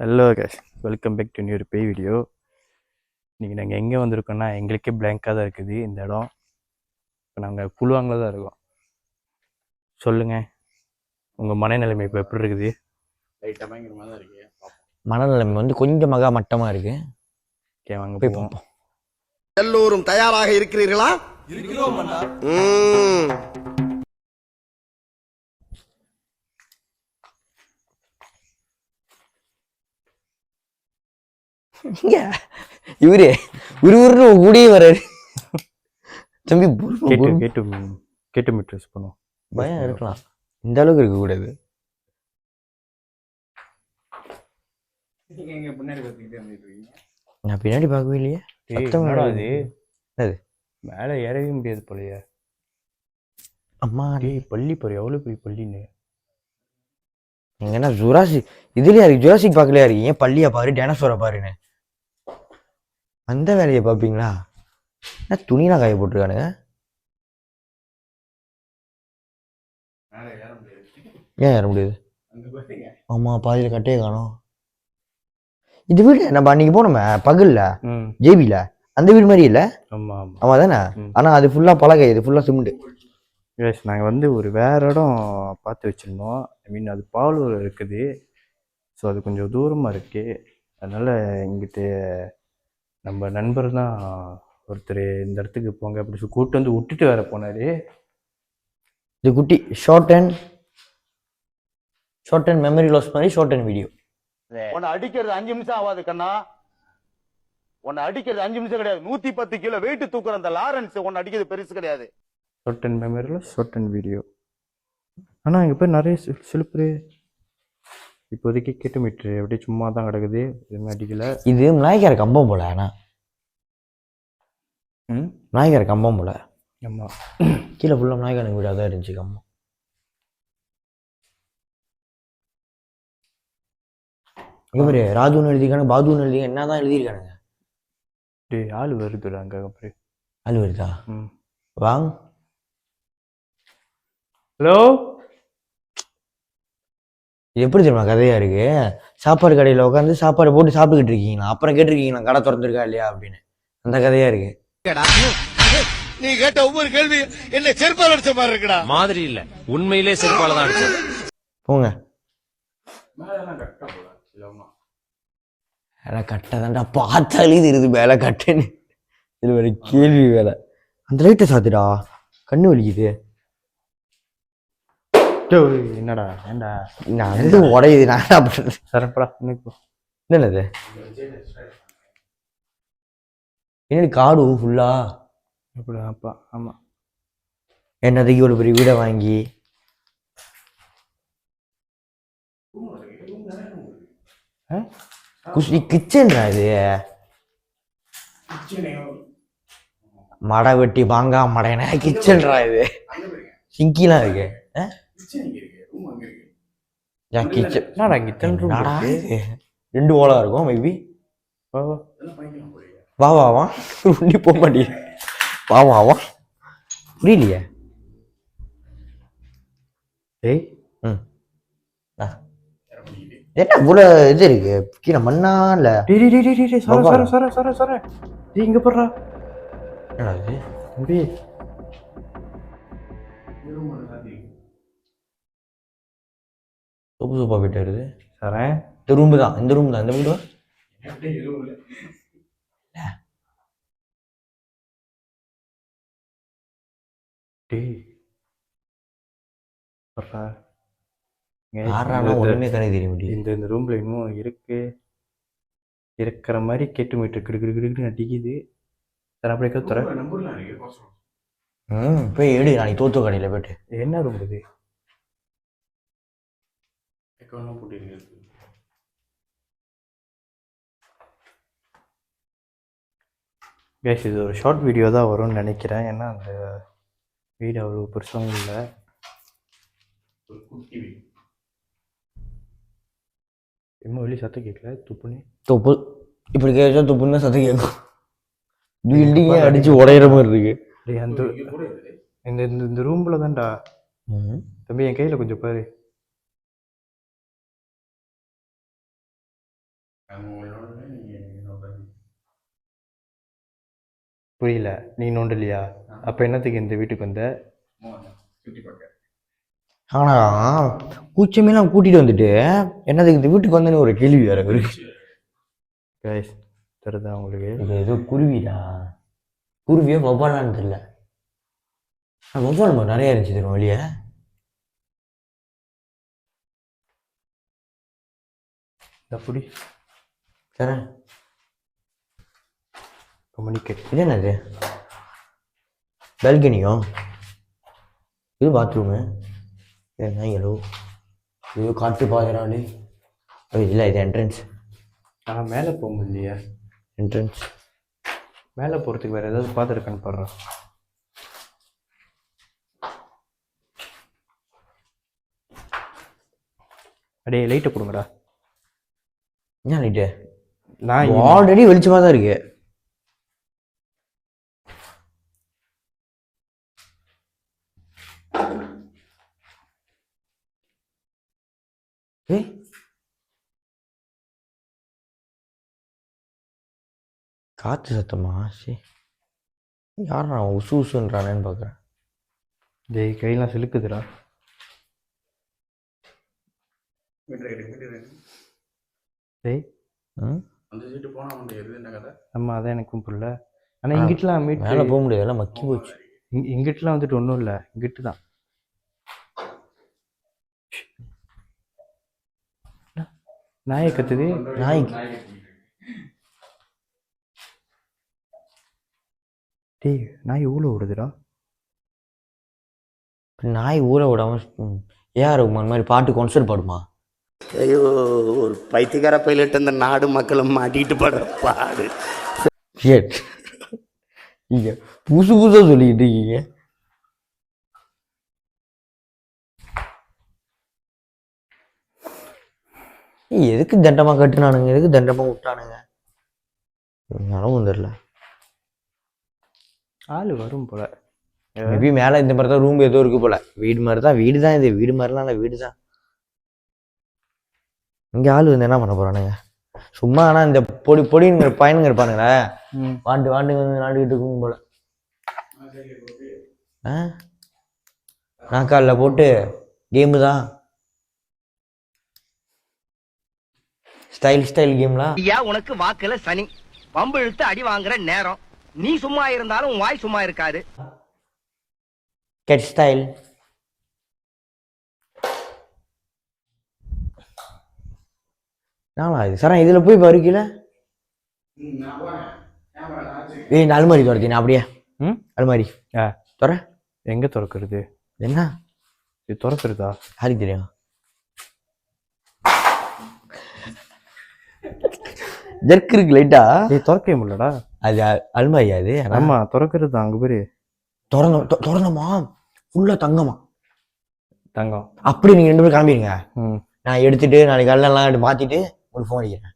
Hello கேஷ், welcome back to new bay video. இன்றைக்கி நாங்கள் எங்கே வந்திருக்கோன்னா எங்களுக்கே பிளாங்காக தான் இருக்குது இந்த இடம். இப்போ நாங்கள் புழுவாங்கில் தான் இருக்கோம். சொல்லுங்கள், உங்கள் மனநிலைமை இப்போ எப்படி இருக்குது? லைட்டாக பயங்கர மாதிரி தான் இருக்குது. மனநிலைமை வந்து கொஞ்சம் மகா மட்டமாக இருக்குது. ஓகே, வாங்க போய் பார்ப்போம். எல்லோரும் தயாராக இருக்கிறீர்களா? இருக்கிறோம் அண்ணா. இவரு உருன்னு கூடியே வர்றாரு. தம்பி கேட்டு மீட்டர்ஸ் பண்ணுவோம். பயம் இருக்கலாம், இந்த அளவுக்கு இருக்க கூடாது. நான் பின்னாடி பார்க்கவே இல்லையே. அது மேலே ஏறவே முடியாது போலையே. அம்மா பள்ளி பாரு, எவ்வளோ பெரிய பள்ளின்னு. நீங்க என்ன ஜுராசிக் இதுலயா இருக்கு? ஜுராசிக் பார்க்கலையா இருக்கீங்க? பள்ளியா பாரு, டைனோசரை பாருன்னு அந்த வேலையை பார்ப்பீங்களா? என்ன துணிலாம் காய போட்டிருக்கானுங்க. ஏன் ஏற முடியாது? ஆமா, பாதியில் கட்டையே காணும். இது வீடு நம்ம அன்னைக்கு போனோமே பகல்ல ஜேபில, அந்த வீடு மாதிரி இல்லை? ஆமா தானே. ஆனா அது ஃபுல்லா பலகை, இது ஃபுல்லா சிமெண்ட். எஸ், நாங்கள் வந்து ஒரு வேறு இடம் பார்த்து வச்சுருந்தோம். ஐ மீன் அது பாலூர் இருக்குது. ஸோ அது கொஞ்சம் தூரமாக இருக்குது. அதனால் இங்கிட்டு நம்ம நண்பர் தான் ஒருத்தர் இந்த இடத்துக்கு போங்க அப்படி சொல்லி கூப்பிட்டு வந்து விட்டுட்டு வேற போனார். இது குட்டி ஷார்ட் அண்ட் மெமரி லாஸ் மாதிரி ஷார்ட் அண்ட் வீடியோ. உன்னை அடிக்கிறது 5 நிமிஷம் ஆகாது கண்ணா. உன்னை அடிக்கிறது 5 நிமிஷம் கிடையாது. 110 கிலோ வெயிட் தூக்குற அந்த லாரன்ஸ் உன்னை அடிக்கிறது பெருசு கிடையாது. ஷார்ட் அண்ட் மெமரியில் ஷார்ட் அண்ட் வீடியோ. ஆனால் இங்கே போய் நிறைய சிலுப்புரு இப்போதைக்கு கேட்டு மீட்ரு அப்படியே சும்மா தான் கிடக்குது, எதுவுமே அடிக்கல. இது நாய்க்கார கம்பம் போல. ஆனால் நாய்க்கார கம்பம் போல. ஆமாம், கீழே ஃபுல்லாக நாய்க்கான வீடாக தான் இருந்துச்சு கம்பம். இங்கே பாரு, ராஜுன்னு எழுதிக்கானு, பாதுன்னு எழுதிக்க, என்ன தான் எழுதியிருக்கானுங்க. டேய், ஆள் வருதுடா அங்கே. அப்புறம் ஆள் வருதா? வாங்க. ஹலோ, இது எப்படி தெரியுமா கதையா இருக்கு? சாப்பாடு கடையில் உட்காந்து சாப்பாடு போட்டு சாப்பிட்டுக்கிட்டு இருக்கீங்களா, அப்புறம் கேட்டிருக்கீங்களா கடை திறந்துருக்கா இல்லையா அப்படின்னு. அந்த கதையா இருக்கு. நீ கேட்ட ஒவ்வொரு கேள்வி என்ன செருப்பால் அடிச்ச மாதிரி இருக்குடா. மாதிரி இல்ல, உண்மையிலே செருப்பால தான் அடிச்சது. போங்க. வேலை கட்ட தான்டா பார்த்தாலே தெரியுது வேலை கட்டுன்னு. இது ஒரு கேள்வி வேலை. அந்த லைட்டை சாத்துடா, கண்ணு வலிக்குது. என்னடா ஏண்டா நான் வந்து உடையுது. நான் என்ன பண்றது? சரப்படா என்னது என்னது காடு ஃபுல்லா? அப்படி அப்பா. ஆமாம், என்னதுக்கு ஒரு பெரிய வீடை வாங்கி கிச்சன்டா இது. மடை வெட்டி வாங்கா மடைனா கிச்சன்டா இது. சிங்கிலாம் இருக்கு. ரெண்டு ஓலா இருக்கும் மேபி. வா வா வா, உண்டி போக மாட்டேன். வா வா வா, புரியலையே. ஏய், என்ன இவ்வளவு இது இருக்கு கீழே மண்ணா இல்ல? இங்க போடுறா. என்னடா இது தம்பி? சூப்பு சூப்பா போயிட்டு வருது. சரேன், இந்த ரூம் தான், இந்த ரூம் தான், இந்த வீடு. ஒண்ணுமே கணக்கு தெரிய முடியும். இந்த ரூம்ல இன்னும் இருக்கிற மாதிரி கேட்டு மீட்டு கிடுக்கிட்டு அடிக்குது. அப்படியே தர போய் எடு, நாளைக்கு தோத்து கடையில போயிட்டு. என்ன ரூம் இது? கேஷ், இது ஒரு ஷார்ட் வீடியோ தான் வரும்னு நினைக்கிறேன். ஏன்னா அந்த வீடு அவ்வளோ பெருசாகவும் இல்லை. இன்னும் வெளியே சத்தம் கேட்கல. தொப்பு இப்படி கேட்டா துப்புன்னு சத்தம் கேட்கும். பில்டிங்கே அடிச்சு உடையிற மாதிரி இருக்கு. அந்த இந்த ரூம்ல தான்டா தம்பி, என் கையில கொஞ்சம் பாரு. புரியல, நீ நோண்டலையா? அப்ப என்னத்துக்கு இந்த வீட்டுக்கு வந்த? ஆனா கூச்சமெல்லாம் கூட்டிட்டு வந்துட்டு என்னதுக்கு இந்த வீட்டுக்கு வந்தேன்னு ஒரு கேள்வி வேற இருக்கு. கைஸ் தெரியுதா உங்களுக்கு? இது ஏதோ குருவிடா, குருவியோ வவ்வாலான்னு தெரியல. வவ்வால் நம்ம நிறைய இருந்துச்சு தெரியும் வெளியே. அப்படி சரி, கம்யூனிகேட். இது என்னது? பால்கனியோ? இது பாத்ரூமு. என்ன எலோ இது காட்டு பாக்குறாளே. இல்லை, இது என்ட்ரன்ஸ். நான் மேலே போக முடியலையா? என்ட்ரன்ஸ். மேலே போகிறதுக்கு வேறு ஏதாவது பார்த்துருக்கான்னு பாடுறேன். அடே லைட்டை கொடுங்கடா. என்ன லைட்டு? நான் ஆல்ரெடி வெளிச்சமாக தான் இருக்கு. காற்று சத்தமா? சரி, யார் நான் உசு உசுன்றானேன்னு பார்க்குறேன். டேய் கையெல்லாம் சிலுக்குதுடா. டேய் அந்த சீட்டு போனா வந்து எது என்ன கதை? நம்ம அதான் எனக்கும் புரியல. ஆனால் இங்கிட்டலாம் மேலே போக முடியாது, எல்லாம் மக்கி போச்சு. இங்கிட்டலாம் வந்துட்டு ஒன்றும் இல்லை, இங்கிட்டு தான். நாயை கத்துது. டேய் நாய் ஊழ விடுதுடா. நாய் ஊற விடாம ஏஆர் ரகுமான் மாதிரி பாட்டு கான்சர்ட் பாடுமா? ஐயோ, ஒரு பைத்தியக்கார பைலட் அந்த நாடு மக்களும் மாட்டிட்டு படுற பாடு. நீங்க புதுசு புதுசா சொல்லிக்கிட்டு இருக்கீங்க. எதுக்கு தண்டமா கட்டுனானுங்க, எதுக்கு தண்டமா விட்டானுங்க அளவும் தெரியல. ஆள் வரும் போல. மேபி மேலே இந்த மாதிரி தான் ரூம் ஏதோ இருக்கு போல. வீடு மாதிரி தான், வீடு தான் இது. வீடு மாதிரிலாம் இல்லை, வீடு தான். இங்கே ஆள் வந்து என்ன பண்ண போறானுங்க சும்மா? ஆனால் இந்த பொடிங்கிற பையனுங்க இருப்பானுங்களே, வாண்டு வந்து நாண்டுகிட்டு இருக்கும் போல. நாக்காலில் போட்டு கேமு தான், ஸ்டைல் கேம்லாம். ஐயா, உனக்கு வாக்குல சனி பம்பு இழுத்து அடி வாங்குற நேரம். நீ சும்மா இருந்தாலும் உன் வாய் சும்மா இருக்காது. Get style. நானா இது சார் இதில் போய் பருக்கல. ஏய், அலுமாரி துரத்தினா அப்படியே. அலுமாரி துற. எங்கே திறக்கிறது? என்ன இது திறக்கிறதா? யாருக்கு தெரியும்? ஜெர்க் இருக்கு லைட்டா. ஏய் திறக்கவே முடியலடா. அது அலுமாரியா அது? ஆமா திறக்கிறது தான். அங்கே பேர் திறந்தமா ஃபுல்லா தங்கமா தங்கம். அப்படி நீங்க 2 பேரும் கிளம்பிடுங்க. நான் எடுத்துட்டு நாளைக்கு எல்லாம் எடுத்து மாத்திட்டு உங்களுக்கு ஃபோன் அடிக்கிறேன்.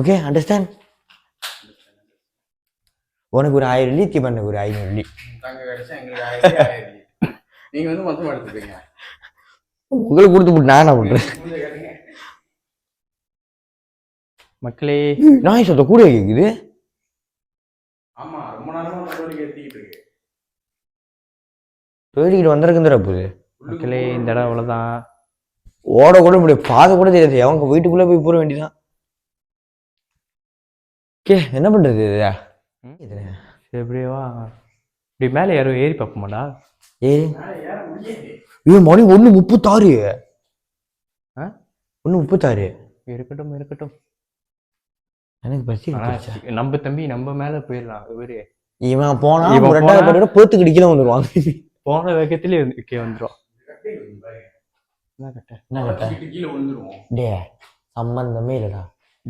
Okay, understand? உனக்கு ஒரு 1000 வெள்ளி, தீபனுக்கு ஒரு 500 வெள்ளி. நீங்க வந்து மொத்தமா எடுத்துப்பீங்க. உங்களுக்கு கொடுத்து போட்டு நான் என்ன பண்றேன்? மக்களே, நாய் சத்தம் கூட கேக்குது. ஆமா, ரொம்ப நேரமா ஏத்திக்கிட்டு இருக்கு. தேடிக்கிட்டு வந்திருக்குந்துடா போகுது. மக்களே இந்த இடம் அவ்வளோதான். ஓட கூட முடியும், பாதை கூட தெரியாது. அவங்க வீட்டுக்குள்ள போய் போற வேண்டியதான். கே என்ன பண்றது இது? எப்படியவா இப்படி மேலே யாரும் ஏறி பார்ப்போமாடா? ஏறி மணி 1:36. 1:36. இருக்கட்டும். எனக்கு பசி. நம்ம தம்பி நம்ம மேல போயிடலாம். இவரு இவன் போனா 2,000 பேத்து கடிக்கல வந்துருவான். போன வேகத்திலே வந்துடும். டே சம்பந்தமே இல்லடா.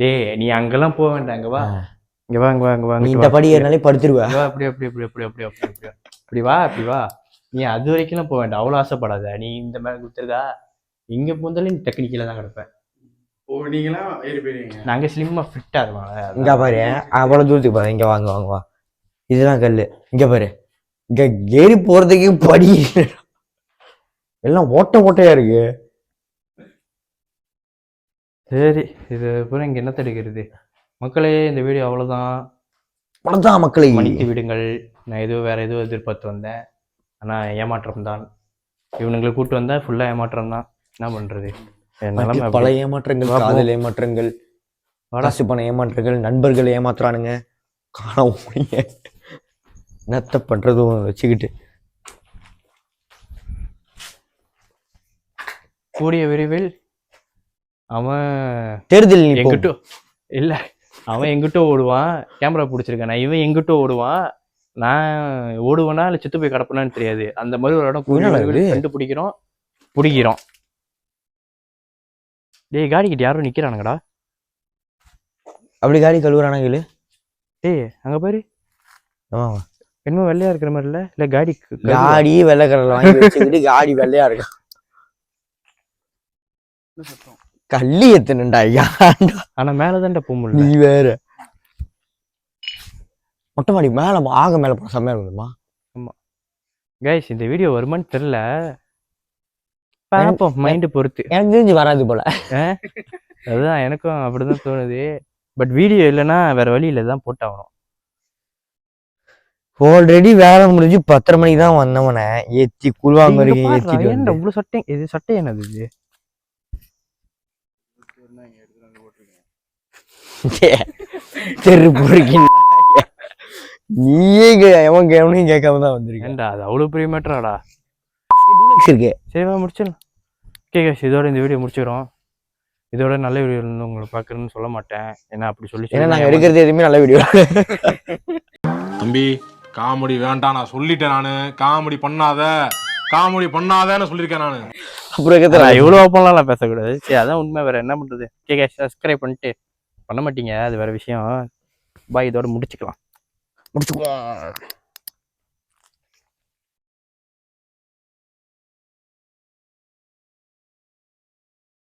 டே நீ அங்கெல்லாம் போக வேண்டாம். அங்க வா, இங்க வா. நீ இந்த படி ஏறினாலே படுத்துருவா. அப்படி வா. நீ அது வரைக்கும் போக வேண்டாம். அவ்வளவு ஆசைப்படாத. நீ இந்த மேல குத்துருதா, இங்க போந்தாலும் நீ டெக்னிக்கல தான் கிடப்பேன். நாங்க ஸ்லிம்மா ஃபிட்டா இருவாங்க. இங்க பாரு, அவ்வளவு தூரத்துக்கு பாரு. இங்க வாங்க. இதுதான் கல்லு. இங்க பாரு, இங்க ஏறி போறதுக்கு படி எல்லாம் ஓட்டையா இருக்கு. சரி, இது பூரா இங்கே என்னத்த எடுக்கிறது? மக்களே, இந்த வீடியோ அவ்வளோதான். அவ்வளோதான் மக்களை. மன்னித்து விடுங்கள். நான் வேற எதுவும் எதிர்பார்த்து வந்தேன். ஆனால் ஏமாற்றம் தான். இவனுங்களை கூட்டு வந்தா ஃபுல்லாக ஏமாற்றம் தான். என்ன பண்ணுறது? என் நிலைமை பல அப்படி. ஏமாற்றங்கள், வா, போ. காதல் ஏமாற்றங்கள், காசு பண ஏமாற்றங்கள், நண்பர்கள் ஏமாத்துறானுங்க, காணாம போனீங்க, என்னத்த பண்றதும் வச்சுக்கிட்டு. கூடிய விரைவில் அவன் தேர்தல் எங்கிட்டோ இல்லை, அவன் எங்கிட்டோ ஓடுவான். கேமரா பிடிச்சிருக்கான். இவன் எங்கிட்டோ ஓடுவான். நான் ஓடுவேனா இல்லை செத்து போய் கிடப்பேனான்னு தெரியாது. அந்த மாதிரி ஒரு இடம் கூடிய விரைவில் கண்டுபிடிக்கிறோம், பிடிக்கிறோம். டேய், காடி கிட்ட யாரும் நிக்கிறானுங்கடா. அப்படி காடி கழுவுறானுங்களே. டேய், அங்க பாரு. என்னமோ வெள்ளையா இருக்கிற மாதிரி இல்ல காடி காடி வெள்ளை கலர்ல வாங்கி வச்சுக்கிட்டு காடி வெள்ளையா இருக்கா. கள்ளி எத்தனுண்டா ஐயா. ஆனா மேலதான்டா போக முடியல. நீ வேற மொட்டை மாடி மேல ஆக மேல போன செம்மையா இருக்குமா. ஆமா கைஸ், இந்த வீடியோ வருமான்னு தெரியல, பாப்போம். மைண்ட் பொறுத்து. எனக்கு தெரிஞ்சு வராது போல. அதுதான் எனக்கும் அப்படிதான் தோணுது. பட் வீடியோ இல்லைன்னா வேற வழியில தான் போட்டாகணும். ஆல்ரெடி வேலை முடிஞ்சு 10:30 மணிக்கு தான் வந்தவனே ஏத்தி குழுவாங்க வரைக்கும் ஏத்திட்டு வந்து. இவ்வளவு சட்டை, இது சட்டை என்னது இது? தெரு பொறுக்கி நீயே எவன் கேவனையும் கேட்காம தான் வந்திருக்கேன். ஏன்டா அது அவ்வளவு பெரிய மேட்டராடா? இருக்கு. சரிவா, முடிச்சிடலாம். ஓகே கைஸ், இதோட இந்த வீடியோ முடிச்சுக்கிறோம். இதோட நல்ல வீடியோ இருந்து உங்களை பார்க்குறேன்னு சொல்ல மாட்டேன். ஏன்னா அப்படி சொல்லி ஏன்னா நாங்கள் எடுக்கிறது எதுவுமே நல்ல வீடியோ. தம்பி, காமெடி வேண்டாம், நான் சொல்லிட்டேன். நானு காமெடி பண்ணாதன்னு சொல்லியிருக்கேன் நானு. அப்புறம் இவ்வளோ ஓப்பன்லாம் பேசக்கூடாது. சரி, அதான் உண்மை. வேற என்ன பண்றது? ஓகே கைஸ், சப்ஸ்கிரைப் பண்ணிட்டு பண்ண மாட்டீங்க, அது வேற விஷயம். பாய், இதோட முடிச்சுக்கலாம்.